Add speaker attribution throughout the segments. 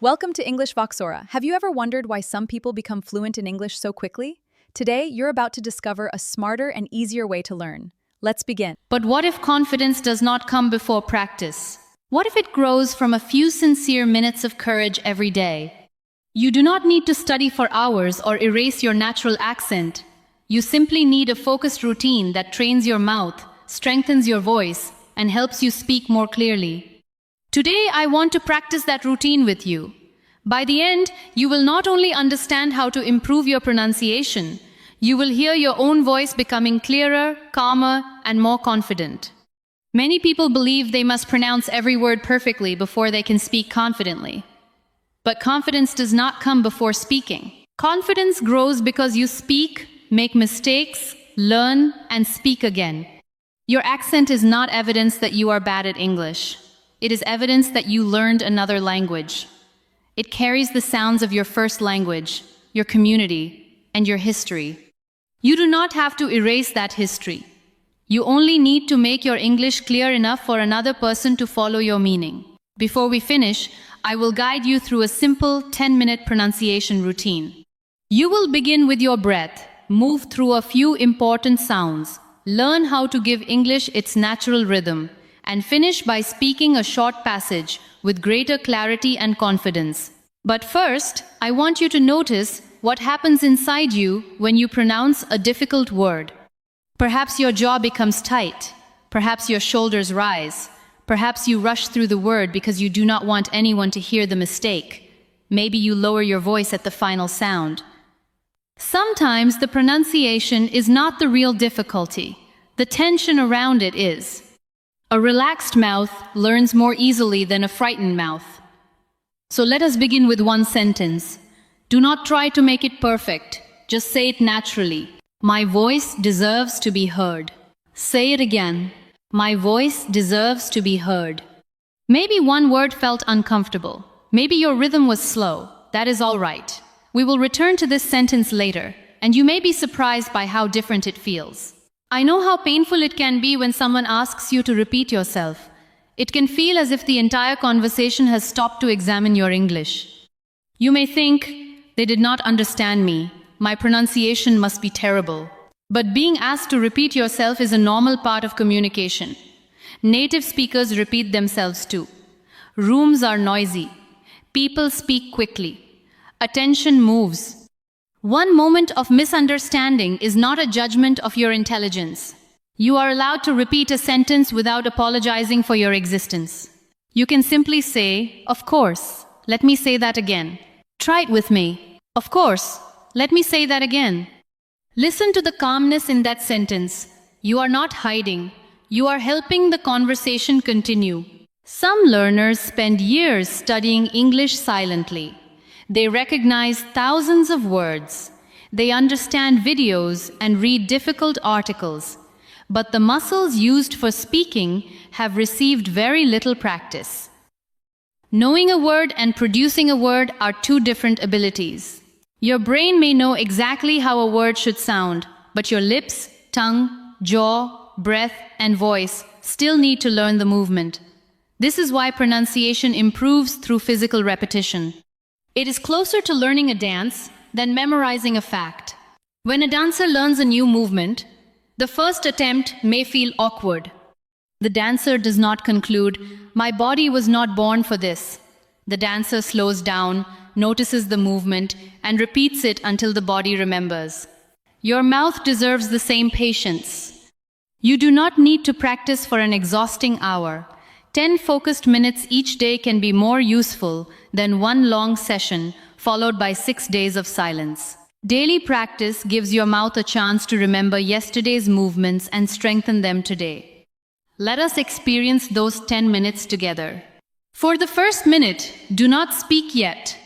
Speaker 1: Welcome to English Voxora. Have you ever wondered why some people become fluent in English so quickly? Today, you're about to discover a smarter and easier way to learn. Let's begin.
Speaker 2: But what if confidence does not come before practice? What if it grows from a few sincere minutes of courage every day? You do not need to study for hours or erase your natural accent. You simply need a focused routine that trains your mouth, strengthens your voice, and helps you speak more clearly. Today, I want to practice that routine with you. By the end, you will not only understand how to improve your pronunciation, you will hear your own voice becoming clearer, calmer, and more confident. Many people believe they must pronounce every word perfectly before they can speak confidently. But confidence does not come before speaking. Confidence grows because you speak, make mistakes, learn, and speak again. Your accent is not evidence that you are bad at English. It is evidence that you learned another language. It carries the sounds of your first language, your community, and your history. You do not have to erase that history. You only need to make your English clear enough for another person to follow your meaning. Before we finish, I will guide you through a simple 10-minute pronunciation routine. You will begin with your breath, move through a few important sounds, learn how to give English its natural rhythm, and finish by speaking a short passage with greater clarity and confidence. But first, I want you to notice what happens inside you when you pronounce a difficult word. Perhaps your jaw becomes tight. Perhaps your shoulders rise. Perhaps you rush through the word because you do not want anyone to hear the mistake. Maybe you lower your voice at the final sound. Sometimes the pronunciation is not the real difficulty. The tension around it is. A relaxed mouth learns more easily than a frightened mouth. So let us begin with one sentence. Do not try to make it perfect. Just say it naturally. My voice deserves to be heard. Say it again. My voice deserves to be heard. Maybe one word felt uncomfortable. Maybe your rhythm was slow. That is all right. We will return to this sentence later, and you may be surprised by how different it feels. I know how painful it can be when someone asks you to repeat yourself. It can feel as if the entire conversation has stopped to examine your English. You may think, they did not understand me. My pronunciation must be terrible. But being asked to repeat yourself is a normal part of communication. Native speakers repeat themselves too. Rooms are noisy. People speak quickly. Attention moves. One moment of misunderstanding is not a judgment of your intelligence. You are allowed to repeat a sentence without apologizing for your existence. You can simply say, of course, let me say that again. Try it with me. Of course, let me say that again. Listen to the calmness in that sentence. You are not hiding. You are helping the conversation continue. Some learners spend years studying English silently. They recognize thousands of words. They understand videos and read difficult articles. But the muscles used for speaking have received very little practice. Knowing a word and producing a word are two different abilities. Your brain may know exactly how a word should sound, but your lips, tongue, jaw, breath, and voice still need to learn the movement. This is why pronunciation improves through physical repetition. It is closer to learning a dance than memorizing a fact. When a dancer learns a new movement, the first attempt may feel awkward. The dancer does not conclude, "My body was not born for this." The dancer slows down, notices the movement, and repeats it until the body remembers. Your mouth deserves the same patience. You do not need to practice for an exhausting hour. 10 focused minutes each day can be more useful than one long session followed by 6 days of silence. Daily practice gives your mouth a chance to remember yesterday's movements and strengthen them today. Let us experience those 10 minutes together. For the first minute, do not speak yet.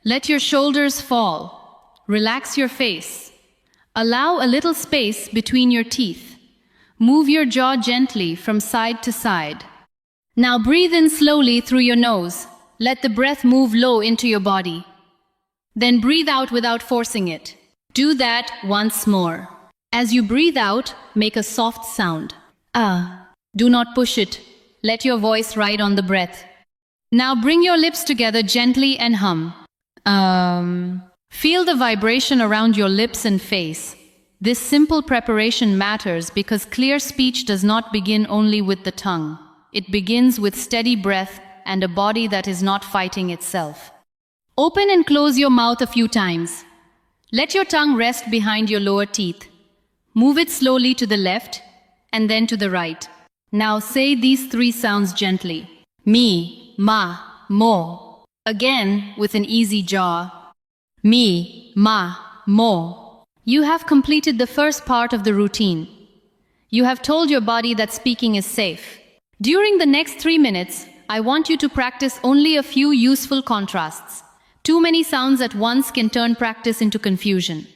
Speaker 2: Let your shoulders fall. Relax your face. Allow a little space between your teeth. Move your jaw gently from side to side. Now breathe in slowly through your nose. Let the breath move low into your body. Then breathe out without forcing it. Do that once more. As you breathe out, make a soft sound. Ah. Do not push it. Let your voice ride on the breath. Now bring your lips together gently and hum. Feel the vibration around your lips and face. This simple preparation matters because clear speech does not begin only with the tongue. It begins with steady breath and a body that is not fighting itself. Open and close your mouth a few times. Let your tongue rest behind your lower teeth. Move it slowly to the left and then to the right. Now say these three sounds gently. Me, ma, mo. Again with an easy jaw. Me, ma, mo. You have completed the first part of the routine. You have told your body that speaking is safe. During the next 3 minutes, I want you to practice only a few useful contrasts. Too many sounds at once can turn practice into confusion.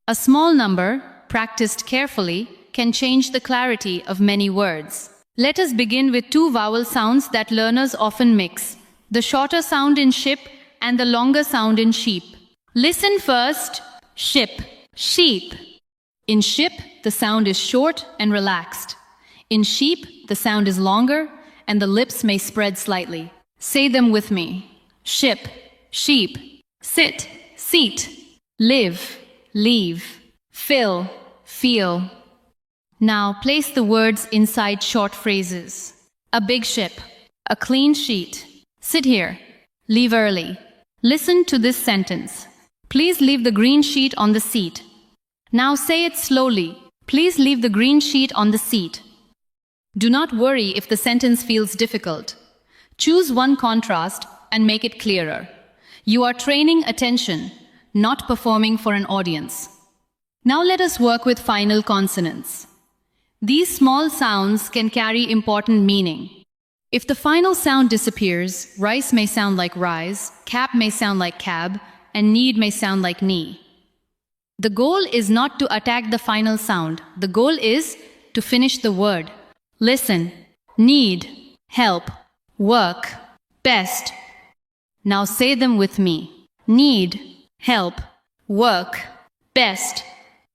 Speaker 2: A small number, practiced carefully, can change the clarity of many words. Let us begin with 2 vowel sounds that learners often mix. The shorter sound in ship and the longer sound in sheep. Listen first. Ship, sheep. In ship, the sound is short and relaxed. In sheep, the sound is longer and the lips may spread slightly. Say them with me. Ship, sheep. Sit, seat. Live, leave. Fill, feel. Now place the words inside short phrases. A big ship. A clean sheet. Sit here. Leave early. Listen to this sentence. Please leave the green sheet on the seat. Now say it slowly. Please leave the green sheet on the seat. Do not worry if the sentence feels difficult. Choose one contrast and make it clearer. You are training attention, not performing for an audience. Now let us work with final consonants. These small sounds can carry important meaning. If the final sound disappears, rice may sound like rise, cap may sound like cab, and need may sound like knee. The goal is not to attack the final sound. The goal is to finish the word. Listen. Need, help, work, best. Now say them with me. Need, help, work, best.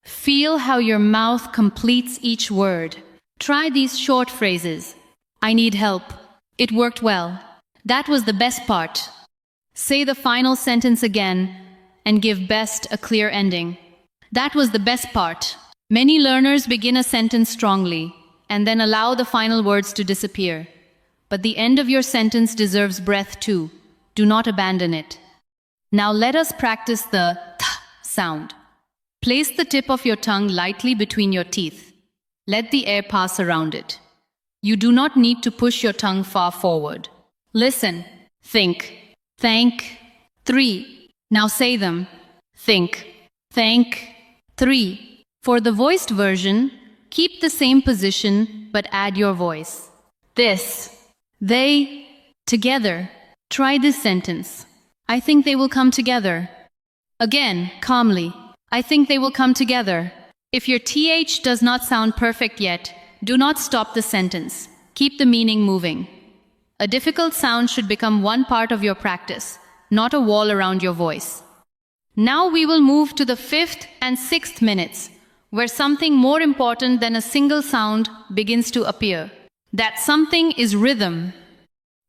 Speaker 2: Feel how your mouth completes each word. Try these short phrases. I need help. It worked well. That was the best part. Say the final sentence again and give best a clear ending. That was the best part. Many learners begin a sentence strongly and then allow the final words to disappear. But the end of your sentence deserves breath too. Do not abandon it. Now let us practice the th sound. Place the tip of your tongue lightly between your teeth. Let the air pass around it. You do not need to push your tongue far forward. Listen, think, thank, 3. Now say them. Think, thank, 3. For the voiced version, keep the same position but add your voice. This, they, together. Try this sentence. I think they will come together. Again, calmly. I think they will come together. If your TH does not sound perfect yet, do not stop the sentence. Keep the meaning moving. A difficult sound should become one part of your practice, not a wall around your voice. Now we will move to the 5th and 6th minutes, where something more important than a single sound begins to appear. That something is rhythm.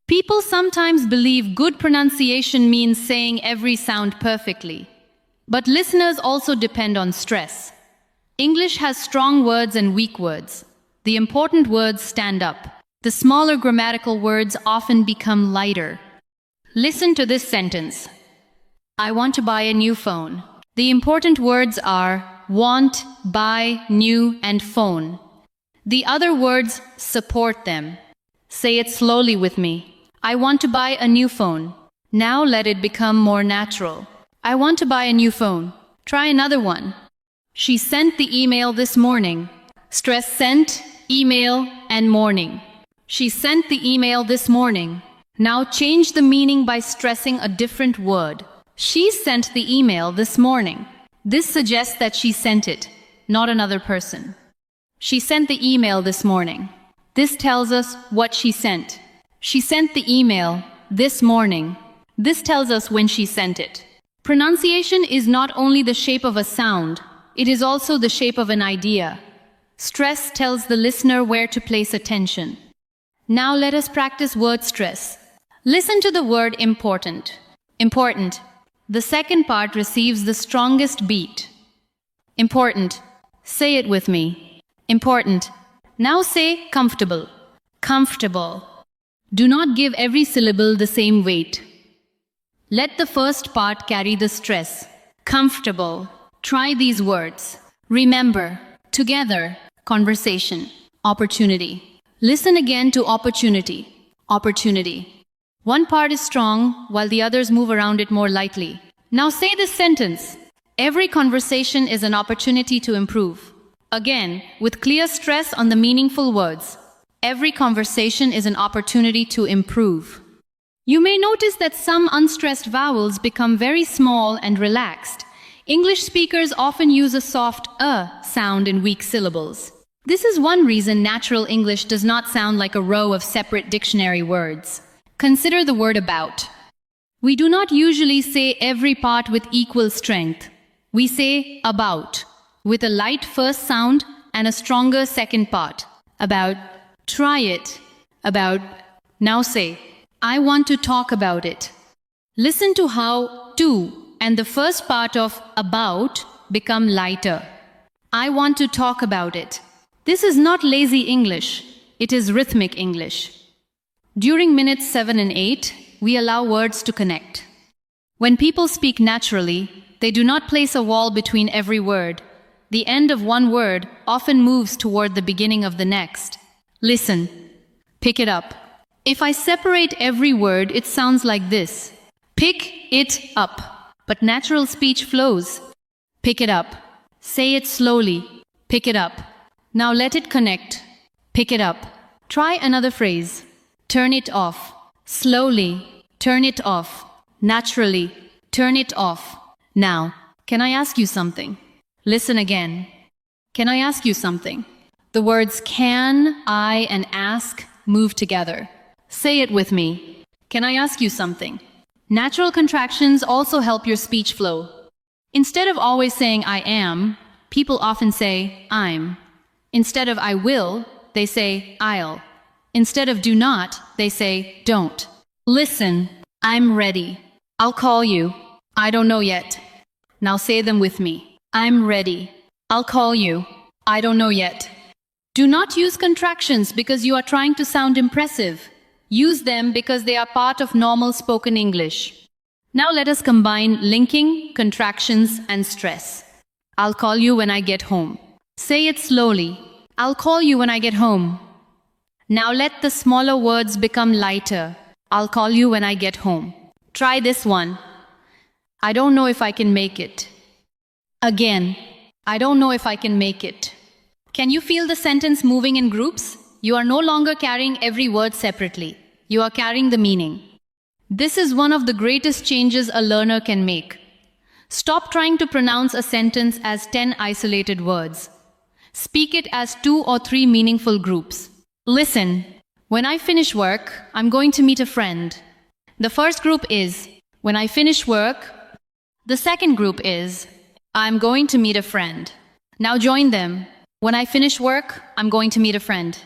Speaker 2: People sometimes believe good pronunciation means saying every sound perfectly. But listeners also depend on stress. English has strong words and weak words. The important words stand up. The smaller grammatical words often become lighter. Listen to this sentence. I want to buy a new phone. The important words are want, buy, new, and phone. The other words support them. Say it slowly with me. I want to buy a new phone. Now let it become more natural. I want to buy a new phone. Try another one. She sent the email this morning. Stress sent, email, and morning. She sent the email this morning. Now change the meaning by stressing a different word. She sent the email this morning. This suggests that she sent it, not another person. She sent the email this morning. This tells us what she sent. She sent the email this morning. This tells us when she sent it. Pronunciation is not only the shape of a sound, it is also the shape of an idea. Stress tells the listener where to place attention. Now let us practice word stress. Listen to the word important. Important. The second part receives the strongest beat. Important. Say it with me. Important. Now say comfortable. Comfortable. Do not give every syllable the same weight. Let the first part carry the stress. Comfortable. Try these words. Remember. Together. Conversation. Opportunity. Listen again to opportunity. Opportunity. One part is strong, while the others move around it more lightly. Now say this sentence. Every conversation is an opportunity to improve. Again, with clear stress on the meaningful words. Every conversation is an opportunity to improve. You may notice that some unstressed vowels become very small and relaxed. English speakers often use a soft sound in weak syllables. This is one reason natural English does not sound like a row of separate dictionary words. Consider the word about. We do not usually say every part with equal strength. We say about, with a light first sound and a stronger second part. About, try it. About, now say, I want to talk about it. Listen to how to and the first part of about become lighter. I want to talk about it. This is not lazy English. It is rhythmic English. During minutes 7 and 8, we allow words to connect. When people speak naturally, they do not place a wall between every word. The end of one word often moves toward the beginning of the next. Listen. Pick it up. If I separate every word, it sounds like this. Pick it up. But natural speech flows. Pick it up. Say it slowly. Pick it up. Now let it connect. Pick it up. Try another phrase. Turn it off. Slowly. Turn it off. Naturally. Turn it off. Now, can I ask you something? Listen again. Can I ask you something? The words can, I, and ask move together. Say it with me. Can I ask you something? Natural contractions also help your speech flow. Instead of always saying I am, people often say I'm. Instead of I will, they say I'll. Instead of do not, they say don't. Listen. I'm ready. I'll call you. I don't know yet. Now say them with me. I'm ready. I'll call you. I don't know yet. Do not use contractions because you are trying to sound impressive. Use them because they are part of normal spoken English. Now let us combine linking, contractions, and stress. I'll call you when I get home. Say it slowly. I'll call you when I get home. Now let the smaller words become lighter. I'll call you when I get home. Try this one. I don't know if I can make it. Again. I don't know if I can make it. Can you feel the sentence moving in groups? You are no longer carrying every word separately. You are carrying the meaning. This is one of the greatest changes a learner can make. Stop trying to pronounce a sentence as 10 isolated words. Speak it as 2 or 3 meaningful groups. Listen. When I finish work, I'm going to meet a friend. The first group is, when I finish work. The second group is, I'm going to meet a friend. Now join them. When I finish work, I'm going to meet a friend.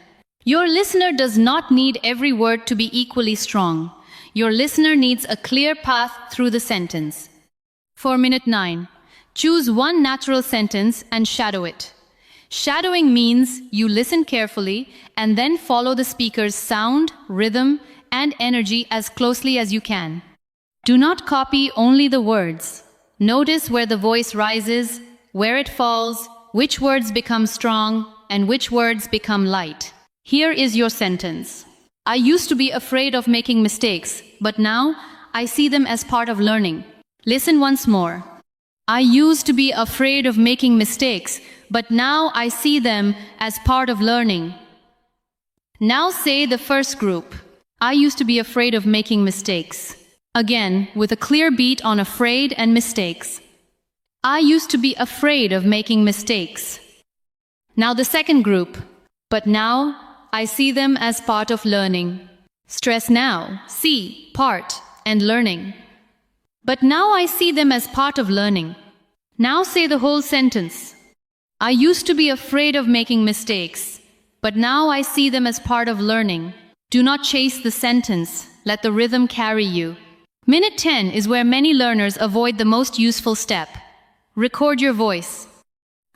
Speaker 2: Your listener does not need every word to be equally strong. Your listener needs a clear path through the sentence. For minute 9, choose one natural sentence and shadow it. Shadowing means you listen carefully and then follow the speaker's sound, rhythm, and energy as closely as you can. Do not copy only the words. Notice where the voice rises, where it falls, which words become strong, and which words become light. Here is your sentence. I used to be afraid of making mistakes, but now I see them as part of learning. Listen once more. I used to be afraid of making mistakes, but now I see them as part of learning. Now say the first group. I used to be afraid of making mistakes. Again, with a clear beat on afraid and mistakes. I used to be afraid of making mistakes. Now the second group. But now I see them as part of learning. Stress now, see, part, and learning. But now I see them as part of learning. Now say the whole sentence. I used to be afraid of making mistakes, but now I see them as part of learning. Do not chase the sentence. Let the rhythm carry you. Minute 10 is where many learners avoid the most useful step. Record your voice.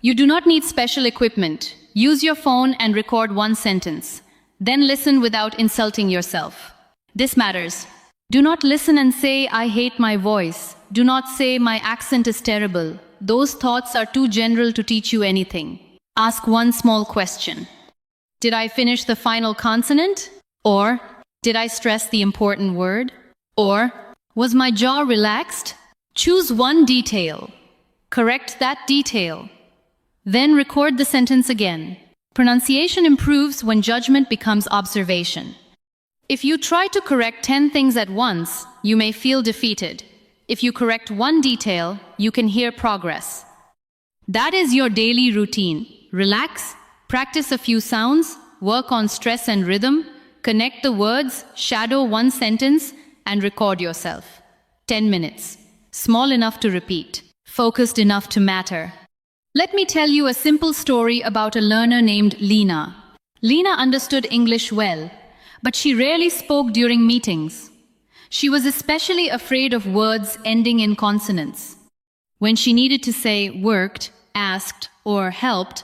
Speaker 2: You do not need special equipment. Use your phone and record one sentence. Then listen without insulting yourself. This matters. Do not listen and say, "I hate my voice." Do not say, "My accent is terrible." Those thoughts are too general to teach you anything. Ask one small question. Did I finish the final consonant? Or, did I stress the important word? Or, was my jaw relaxed? Choose one detail. Correct that detail. Then record the sentence again. Pronunciation improves when judgment becomes observation. If you try to correct 10 things at once, you may feel defeated. If you correct one detail, you can hear progress. That is your daily routine. Relax, practice a few sounds, work on stress and rhythm, connect the words, shadow one sentence, and record yourself. 10 minutes. Small enough to repeat. Focused enough to matter. Let me tell you a simple story about a learner named Lena. Lena understood English well, but she rarely spoke during meetings. She was especially afraid of words ending in consonants. When she needed to say worked, asked, or helped,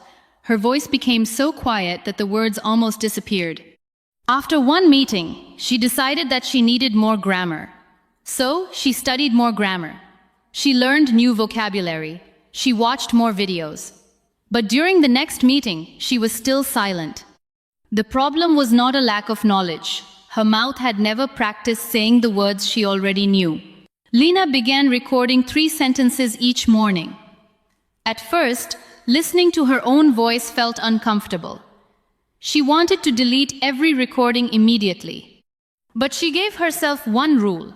Speaker 2: her voice became so quiet that the words almost disappeared. After one meeting, she decided that she needed more grammar. So, she studied more grammar. She learned new vocabulary. She watched more videos. But during the next meeting, she was still silent. The problem was not a lack of knowledge. Her mouth had never practiced saying the words she already knew. Lena began recording 3 sentences each morning. At first, listening to her own voice felt uncomfortable. She wanted to delete every recording immediately. But she gave herself one rule.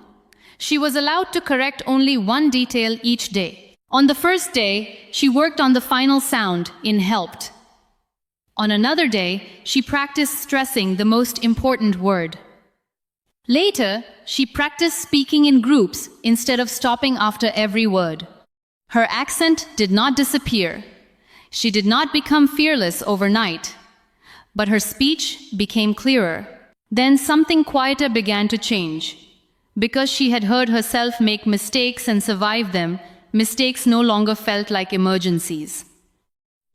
Speaker 2: She was allowed to correct only one detail each day. On the first day, she worked on the final sound in helped. On another day, she practiced stressing the most important word. Later, she practiced speaking in groups instead of stopping after every word. Her accent did not disappear. She did not become fearless overnight. But her speech became clearer. Then something quieter began to change. Because she had heard herself make mistakes and survive them, mistakes no longer felt like emergencies.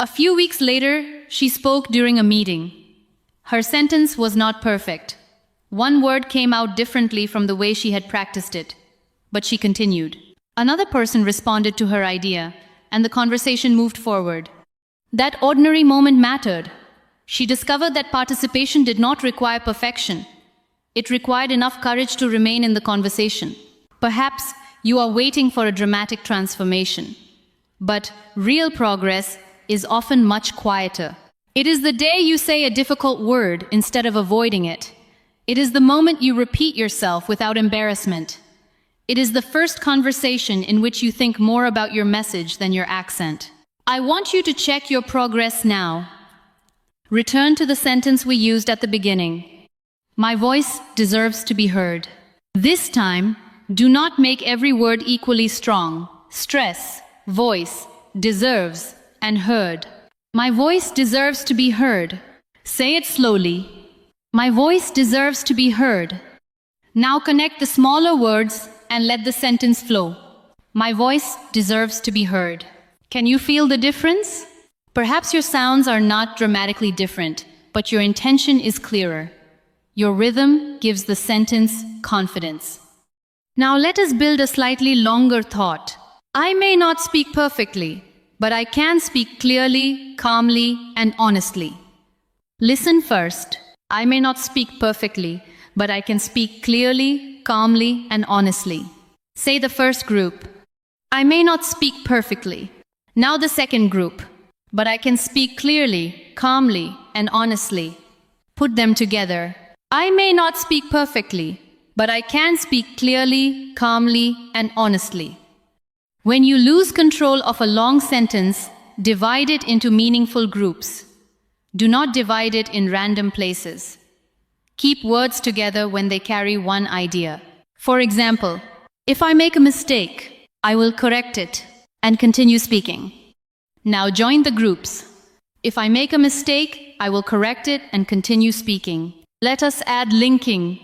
Speaker 2: A few weeks later, she spoke during a meeting. Her sentence was not perfect. One word came out differently from the way she had practiced it. But she continued. Another person responded to her idea, and the conversation moved forward. That ordinary moment mattered. She discovered that participation did not require perfection. It required enough courage to remain in the conversation. Perhaps you are waiting for a dramatic transformation. But real progress is often much quieter. It is the day you say a difficult word instead of avoiding it. It is the moment you repeat yourself without embarrassment. It is the first conversation in which you think more about your message than your accent. I want you to check your progress now. Return to the sentence we used at the beginning. My voice deserves to be heard. This time, do not make every word equally strong. Stress, voice, deserves, and heard. My voice deserves to be heard. Say it slowly. My voice deserves to be heard. Now connect the smaller words and let the sentence flow. My voice deserves to be heard. Can you feel the difference? Perhaps your sounds are not dramatically different, but your intention is clearer. Your rhythm gives the sentence confidence. Now let us build a slightly longer thought. I may not speak perfectly, but I can speak clearly, calmly, and honestly. Listen first. I may not speak perfectly, but I can speak clearly, calmly, and honestly. Say the first group. I may not speak perfectly. Now the second group. But I can speak clearly, calmly, and honestly. Put them together. I may not speak perfectly, but I can speak clearly, calmly, and honestly. When you lose control of a long sentence, divide it into meaningful groups. Do not divide it in random places. Keep words together when they carry one idea. For example, if I make a mistake, I will correct it and continue speaking. Now join the groups. If I make a mistake, I will correct it and continue speaking. Let us add linking.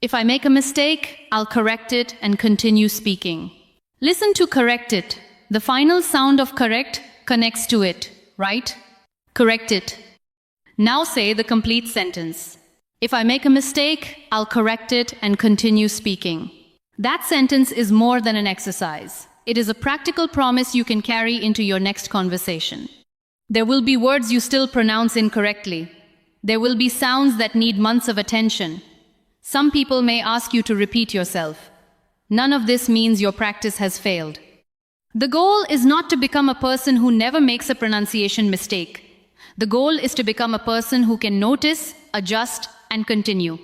Speaker 2: If I make a mistake, I'll correct it and continue speaking. Listen to correct it. The final sound of correct connects to it, right? Correct it. Now say the complete sentence. If I make a mistake, I'll correct it and continue speaking. That sentence is more than an exercise. It is a practical promise you can carry into your next conversation. There will be words you still pronounce incorrectly. There will be sounds that need months of attention. Some people may ask you to repeat yourself. None of this means your practice has failed. The goal is not to become a person who never makes a pronunciation mistake. The goal is to become a person who can notice, adjust, and continue.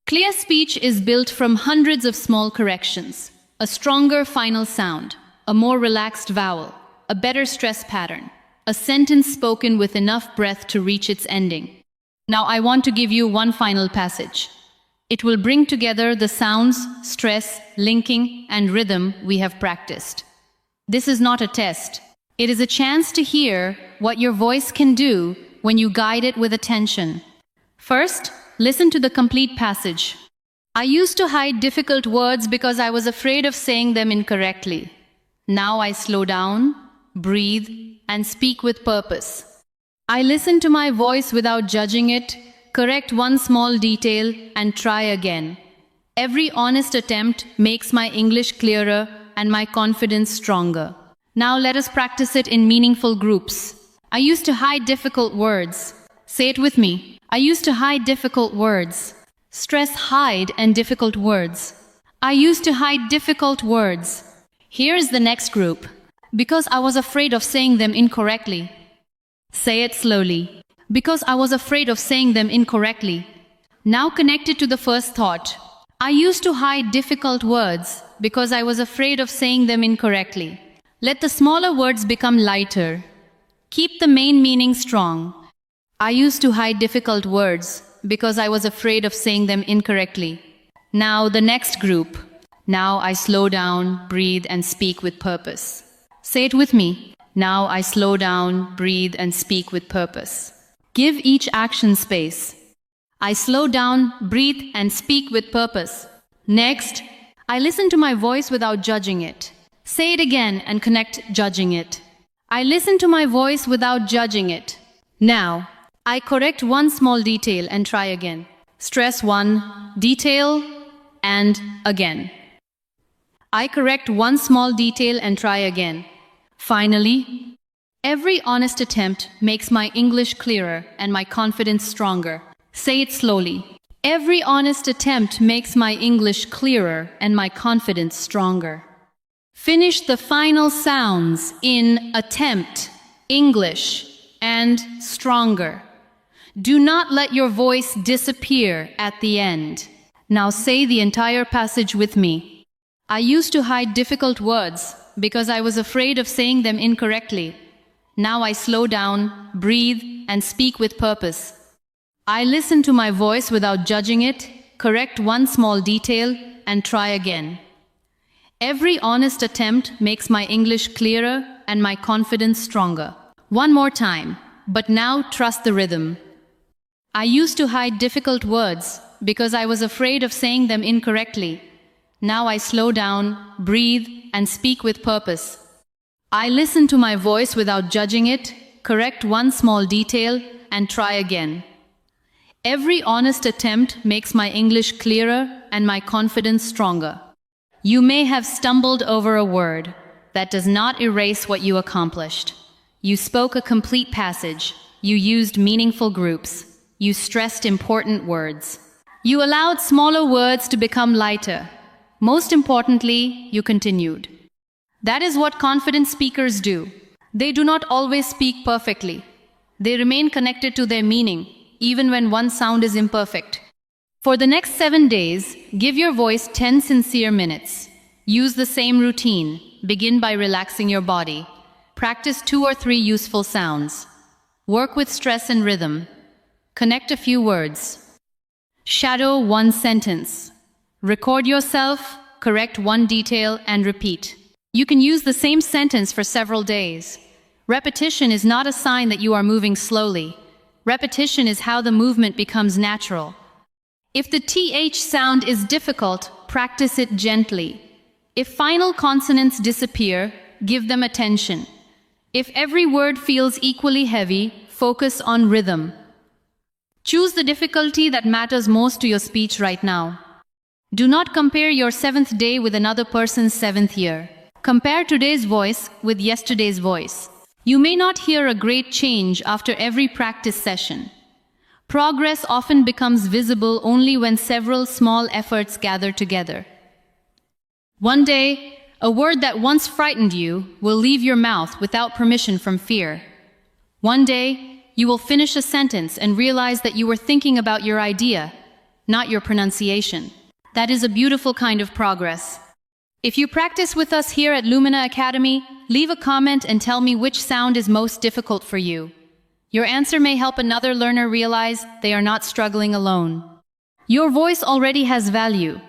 Speaker 2: Clear speech is built from hundreds of small corrections. A stronger final sound, a more relaxed vowel, a better stress pattern, a sentence spoken with enough breath to reach its ending. Now I want to give you one final passage. It will bring together the sounds, stress, linking, and rhythm we have practiced. This is not a test. It is a chance to hear what your voice can do when you guide it with attention. First, listen to the complete passage. I used to hide difficult words because I was afraid of saying them incorrectly. Now I slow down, breathe, and speak with purpose. I listen to my voice without judging it, correct one small detail, and try again. Every honest attempt makes my English clearer and my confidence stronger. Now let us practice it in meaningful groups. I used to hide difficult words. Say it with me. I used to hide difficult words. Stress hide and difficult words. I used to hide difficult words. Here is the next group. Because I was afraid of saying them incorrectly. Say it slowly. Because I was afraid of saying them incorrectly. Now connect it to the first thought. I used to hide difficult words because I was afraid of saying them incorrectly. Let the smaller words become lighter. Keep the main meaning strong. I used to hide difficult words because I was afraid of saying them incorrectly. Now the next group. Now I slow down, breathe, and speak with purpose. Say it with me. Now I slow down, breathe, and speak with purpose. Give each action space. I slow down, breathe, and speak with purpose. Next, I listen to my voice without judging it. Say it again and connect judging it. I listen to my voice without judging it. Now, I correct one small detail and try again. Stress one, detail, and again. I correct one small detail and try again. Finally, every honest attempt makes my English clearer and my confidence stronger. Say it slowly. Every honest attempt makes my English clearer and my confidence stronger. Finish the final sounds in attempt, English, and stronger. Do not let your voice disappear at the end. Now say the entire passage with me. I used to hide difficult words because I was afraid of saying them incorrectly. Now I slow down, breathe, and speak with purpose. I listen to my voice without judging it, correct one small detail, and try again. Every honest attempt makes my English clearer and my confidence stronger. One more time, but now trust the rhythm. I used to hide difficult words because I was afraid of saying them incorrectly. Now I slow down, breathe, and speak with purpose. I listen to my voice without judging it, correct one small detail, and try again. Every honest attempt makes my English clearer and my confidence stronger. You may have stumbled over a word. That does not erase what you accomplished. You spoke a complete passage. You used meaningful groups. You stressed important words. You allowed smaller words to become lighter. Most importantly, you continued. That is what confident speakers do. They do not always speak perfectly. They remain connected to their meaning, even when one sound is imperfect. For the next 7 days, give your voice 10 sincere minutes. Use the same routine. Begin by relaxing your body. Practice 2 or 3 useful sounds. Work with stress and rhythm. Connect a few words. Shadow one sentence. Record yourself, correct one detail, and repeat. You can use the same sentence for several days. Repetition is not a sign that you are moving slowly. Repetition is how the movement becomes natural. If the TH sound is difficult, practice it gently. If final consonants disappear, give them attention. If every word feels equally heavy, focus on rhythm. Choose the difficulty that matters most to your speech right now. Do not compare your 7th day with another person's 7th year. Compare today's voice with yesterday's voice. You may not hear a great change after every practice session. Progress often becomes visible only when several small efforts gather together. One day, a word that once frightened you will leave your mouth without permission from fear. One day, you will finish a sentence and realize that you were thinking about your idea, not your pronunciation. That is a beautiful kind of progress. If you practice with us here at Lumina Academy, leave a comment and tell me which sound is most difficult for you. Your answer may help another learner realize they are not struggling alone. Your voice already has value.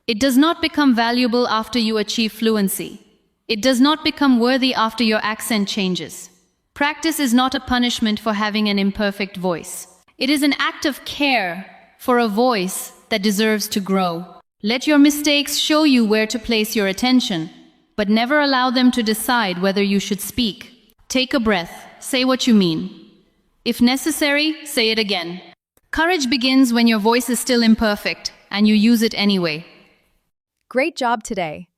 Speaker 2: It does not become valuable after you achieve fluency. It does not become worthy after your accent changes. Practice is not a punishment for having an imperfect voice. It is an act of care for a voice that deserves to grow. Let your mistakes show you where to place your attention, but never allow them to decide whether you should speak. Take a breath, say what you mean. If necessary, say it again. Courage begins when your voice is still imperfect, and you use it anyway.
Speaker 1: Great job today.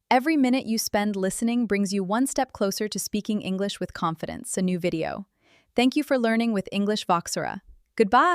Speaker 1: Every minute you spend listening brings you one step closer to speaking English with confidence. A new video. Thank you for learning with English Voxora. Goodbye.